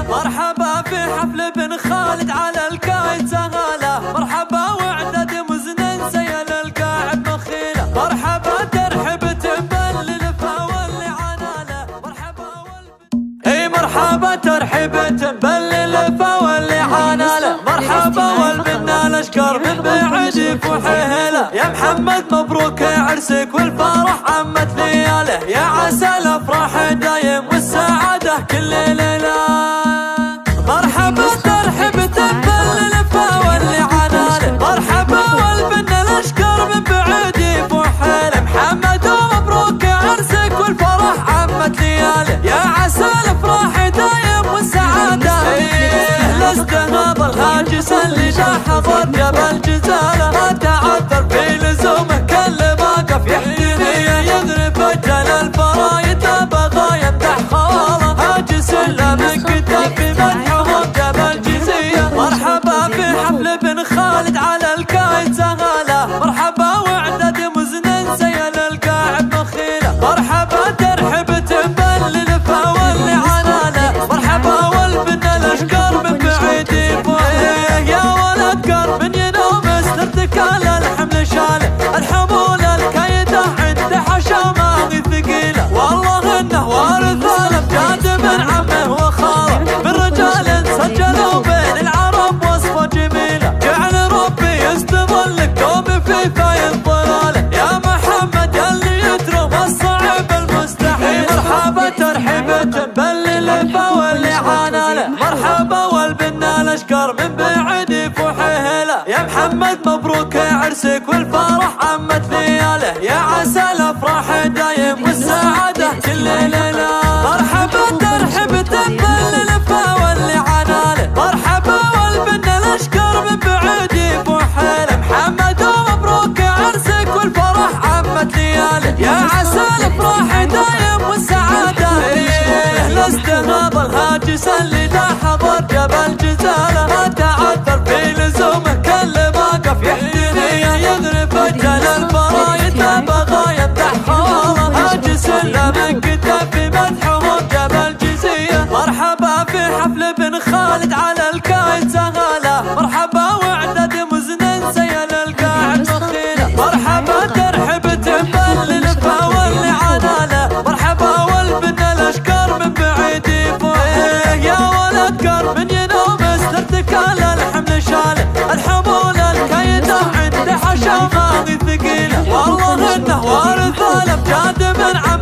مرحبا في حفل بن خالد على الكايد سهالة، مرحبا وعدد مزن سيل القاعد مخيلة، مرحبا ترحب تنبل للفا واللي عناله، مرحبا ترحب تنبل للفا واللي عناله، مرحبا والبنا الاشكر من بعد يفوحيله، يا محمد مبروك عرسك والفرح عمت لياله، يا عسى الافراح دايم والسعاده كل ليله. مرحبا ترحب تنبل للفا واللي عناله، مرحبا والبنا الاشكر من بعد يفوحيله، محمد ومبروك عرسك والفرح عمت لياله، يا عسى الافراح دايم والسعاده. لاستهاب الهاجس اللي جا حضر جبل جزاله، ما تعذر في لزومه كل واقف يحييني يغرف اجل الفرايد بغى يمدح خواله، هاجس الا من كتاب في مدحهم جبل جزيه. مرحبا في حفل بن خالد على الكايد سهاله، مرحبا وعدد مزن سيل القاعد مخيله، مرحبا ترحب تنبل للفا واللي عناله، مرحبا والبنا الاشكر من بعيد يفوحيه، يا ولد قرب ينوم استرتكال الحمل شاله، الحمول الكيده عند حشا ما هي ثقيله، والله انه وارث الامجاد من عمه وخاله، من رجال سجلوا بين العرب وصفه جميله، جعل ربي يستظل الكوم في فايض ضلاله، يا محمد اللي يترم الصعب المستحيل. مرحبا ترحب تنبل للفا واللي عناله، مرحبا والبنا الاشكر من بعد يفوحيله، يا محمد مبروك عرسك والفرح عمت لياله، يا عسى الافراح دايم والسعاده كل ليله. مرحبا ترحب تنبل للفا واللي عناله، مرحبا والبنا الاشكر من بعد يفوحيله، محمد ومبروك عرسك والفرح عمت لياله، يا عسى الافراح دايم والسعاده. لاستهاب الهاجس اللي لا حضر جبل جزاله، ما تعذر في لزومه كل واقف يحييني يغرف اجل الفرايد بغى يمدح خواله، هاجس الا من كتاب في مدحهم جبل جزيه. مرحبا في حفل بن خالد على الكايد سهاله، مرحبا وعدد مزن سيل القاعد مخيله، مرحبا ترحب تنبل للفا واللي عناله، مرحبا والبنا الاشكر من بعيد يفوحيه، يا ولد قرب ينوم استرتكال الحمل شاله، الحمول الكيده عند حشا ما هي ثقيله، والله انه وارث الامجاد من عمه